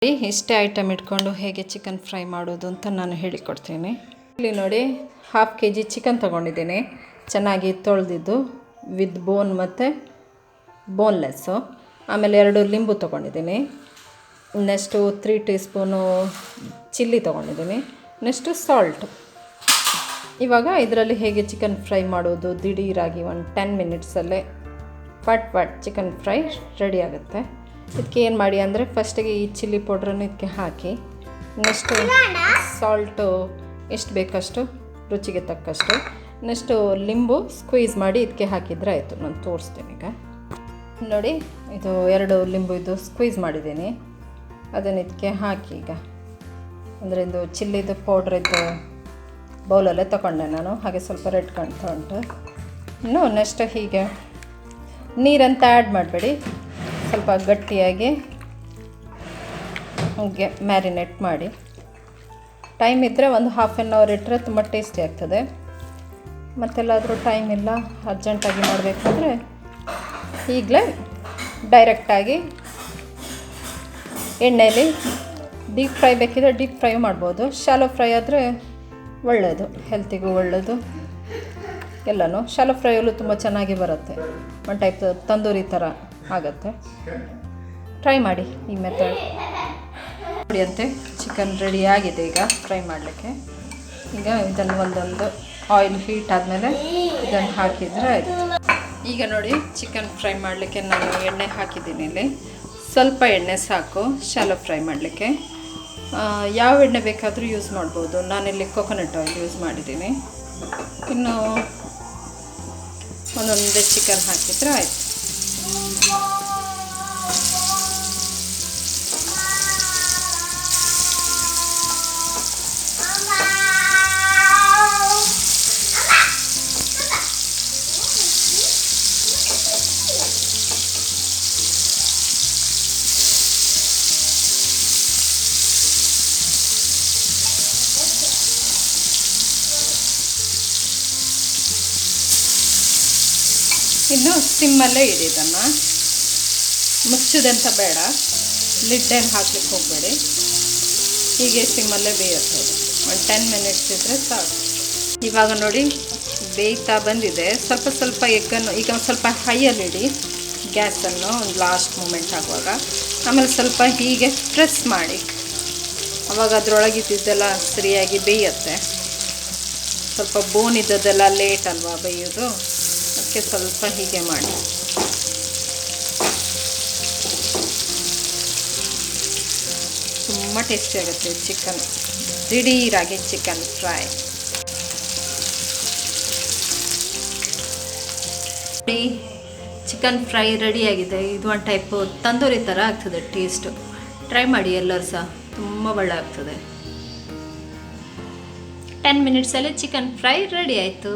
ಇಷ್ಟೇ ಐಟಮ್ ಇಟ್ಕೊಂಡು ಹೇಗೆ ಚಿಕನ್ ಫ್ರೈ ಮಾಡೋದು ಅಂತ ನಾನು ಹೇಳಿಕೊಡ್ತೀನಿ. ಇಲ್ಲಿ ನೋಡಿ, ಹಾಫ್ kg ಚಿಕನ್ ತೊಗೊಂಡಿದ್ದೀನಿ, ಚೆನ್ನಾಗಿ ತೊಳೆದಿದ್ದು ವಿತ್ ಬೋನ್ ಮತ್ತು ಬೋನ್ಲೆಸ್ಸು. ಆಮೇಲೆ 2 ಲಿಂಬು ತೊಗೊಂಡಿದ್ದೀನಿ. ನೆಕ್ಸ್ಟು 3 ಟೀ ಸ್ಪೂನು ಚಿಲ್ಲಿ ತೊಗೊಂಡಿದ್ದೀನಿ. Next salt. ಇವಾಗ ಇದರಲ್ಲಿ ಹೇಗೆ ಚಿಕನ್ ಫ್ರೈ ಮಾಡೋದು, ದಿಢೀರಾಗಿ ಒಂದು 10 ಮಿನಿಟ್ಸಲ್ಲೇ ಪಟ್ ಚಿಕನ್ ಫ್ರೈ ರೆಡಿ ಆಗುತ್ತೆ. ಇದಕ್ಕೆ ಏನು ಮಾಡಿ ಅಂದರೆ, ಫಸ್ಟಿಗೆ ಈ ಚಿಲ್ಲಿ ಪೌಡ್ರನ್ನು ಇದಕ್ಕೆ ಹಾಕಿ, ನೆಕ್ಸ್ಟು ಸಾಲ್ಟು ಎಷ್ಟು ಬೇಕಷ್ಟು ರುಚಿಗೆ ತಕ್ಕಷ್ಟು, ನೆಕ್ಸ್ಟು ಲಿಂಬು ಸ್ಕ್ವೀಸ್ ಮಾಡಿ ಇದಕ್ಕೆ ಹಾಕಿದರೆ ಆಯಿತು. ನಾನು ತೋರಿಸ್ತೀನಿ ಈಗ. ನೋಡಿ, ಇದು 2 ಲಿಂಬು ಇದು ಸ್ಕ್ವೀಸ್ ಮಾಡಿದ್ದೀನಿ, ಅದನ್ನು ಇದಕ್ಕೆ ಹಾಕಿ ಈಗ. ಅಂದರೆ ಇದು ಚಿಲ್ಲಿದು ಪೌಡ್ರಿದ್ದು ಬೌಲಲ್ಲೇ ತೊಗೊಂಡೆ ನಾನು, ಹಾಗೆ ಸ್ವಲ್ಪ ರೆಡ್ ಕಾಣ್ತಾ ಉಂಟು. ಇನ್ನು ನೆಕ್ಸ್ಟ್ ಹೀಗೆ ನೀರಂತ ಆ್ಯಡ್ ಮಾಡಬೇಡಿ, ಸ್ವಲ್ಪ ಗಟ್ಟಿಯಾಗಿ ಹೀಗೆ ಮ್ಯಾರಿನೇಟ್ ಮಾಡಿ. ಟೈಮ್ ಇದ್ದರೆ ಒಂದು ಹಾಫ್ ಆನ್ ಅವರ್ ಇಟ್ಟರೆ ತುಂಬ ಟೇಸ್ಟಿ ಆಗ್ತದೆ. ಮತ್ತೆಲ್ಲಾದರೂ ಟೈಮ್ ಇಲ್ಲ, ಅರ್ಜೆಂಟಾಗಿ ಮಾಡಬೇಕಂದ್ರೆ ಈಗಲೇ ಡೈರೆಕ್ಟಾಗಿ ಎಣ್ಣೆಯಲ್ಲಿ ಡೀಪ್ ಫ್ರೈ ಬೇಕಿದ್ರೆ ಡೀಪ್ ಫ್ರೈ ಮಾಡ್ಬೋದು. ಶಾಲೋ ಫ್ರೈ ಆದರೆ ಒಳ್ಳೆಯದು, ಹೆಲ್ತಿಗೂ ಒಳ್ಳೆಯದು ಎಲ್ಲನೂ. ಶಾಲೋ ಫ್ರೈಯಲ್ಲೂ ತುಂಬ ಚೆನ್ನಾಗಿ ಬರುತ್ತೆ, ಒಂದು ಟೈಪ್ ತಂದೂರಿ ಥರ ಆಗುತ್ತೆ. ಟ್ರೈ ಮಾಡಿ ಈ ಮೆಥಡ್ ನೋಡಿ. ಅಂತೆ ಚಿಕನ್ ರೆಡಿ ಆಗಿದೆ ಈಗ ಫ್ರೈ ಮಾಡಲಿಕ್ಕೆ. ಈಗ ಇದನ್ನು ಒಂದೊಂದು ಆಯಿಲ್ ಹೀಟ್ ಆದಮೇಲೆ ಇದನ್ನು ಹಾಕಿದರೆ ಆಯಿತು. ಈಗ ನೋಡಿ, ಚಿಕನ್ ಫ್ರೈ ಮಾಡಲಿಕ್ಕೆ ನಾನು ಎಣ್ಣೆ ಹಾಕಿದ್ದೀನಿ. ಇಲ್ಲಿ ಸ್ವಲ್ಪ ಎಣ್ಣೆ ಸಾಕು ಶಾಲೋ ಫ್ರೈ ಮಾಡಲಿಕ್ಕೆ. ಯಾವ ಎಣ್ಣೆ ಬೇಕಾದರೂ ಯೂಸ್ ಮಾಡ್ಬೋದು. ನಾನಿಲ್ಲಿ ಕೊಕೊನಟ್ ಆಯಿಲ್ ಯೂಸ್ ಮಾಡಿದ್ದೀನಿ. ಇನ್ನು ಒಂದೊಂದೇ ಚಿಕನ್ ಹಾಕಿದರೆ ಆಯಿತು. ಇನ್ನು ಸಿಮ್ಮಲ್ಲೇ ಇಡಿ, ಇದನ್ನು ಮುಚ್ಚದಂತ ಬೇಡ, ಲಿಡ್ಡೇನು ಹಾಕ್ಲಿಕ್ಕೆ ಹೋಗಬೇಡಿ. ಹೀಗೆ ಸಿಮ್ಮಲ್ಲೇ ಬೇಯುತ್ತೆ. ಒಂದು 10 ಮಿನಿಟ್ಸ್ ಇದ್ದರೆ ಸಾಕು. ಇವಾಗ ನೋಡಿ, ಬೇಯ್ತಾ ಬಂದಿದೆ. ಸ್ವಲ್ಪ ಎಗ್ಗನ್ನು ಈಗ ಒಂದು ಸ್ವಲ್ಪ ಹೈಯಲ್ಲಿಡಿ ಗ್ಯಾಸನ್ನು, ಒಂದು ಲಾಸ್ಟ್ ಮೂಮೆಂಟ್ ಆಗುವಾಗ. ಆಮೇಲೆ ಸ್ವಲ್ಪ ಹೀಗೆ ಪ್ರೆಸ್ ಮಾಡಿ, ಆವಾಗ ಅದರೊಳಗಿದ್ದೆಲ್ಲ ಸರಿಯಾಗಿ ಬೇಯುತ್ತೆ. ಸ್ವಲ್ಪ ಬೋನ್ ಇದ್ದದ್ದೆಲ್ಲ ಲೇಟ್ ಅಲ್ವಾ ಬೇಯೋದು, ಅದಕ್ಕೆ ಸ್ವಲ್ಪ ಹೀಗೆ ಮಾಡಿ. ತುಂಬ ಟೇಸ್ಟಿ ಆಗುತ್ತೆ ಚಿಕನ್, ದಿಢೀರಾಗಿ ಚಿಕನ್ ಫ್ರೈ. ಚಿಕನ್ ಫ್ರೈ ರೆಡಿಯಾಗಿದೆ. ಇದು ಒಂದು ಟೈಪು ತಂದೂರಿ ಥರ ಆಗ್ತದೆ ಟೇಸ್ಟು. ಟ್ರೈ ಮಾಡಿ ಎಲ್ಲರೂ ಸಹ, ತುಂಬ ಒಳ್ಳೆ ಆಗ್ತದೆ. 10 ಮಿನಿಟ್ಸಲ್ಲಿ ಚಿಕನ್ ಫ್ರೈ ರೆಡಿ ಆಯಿತು.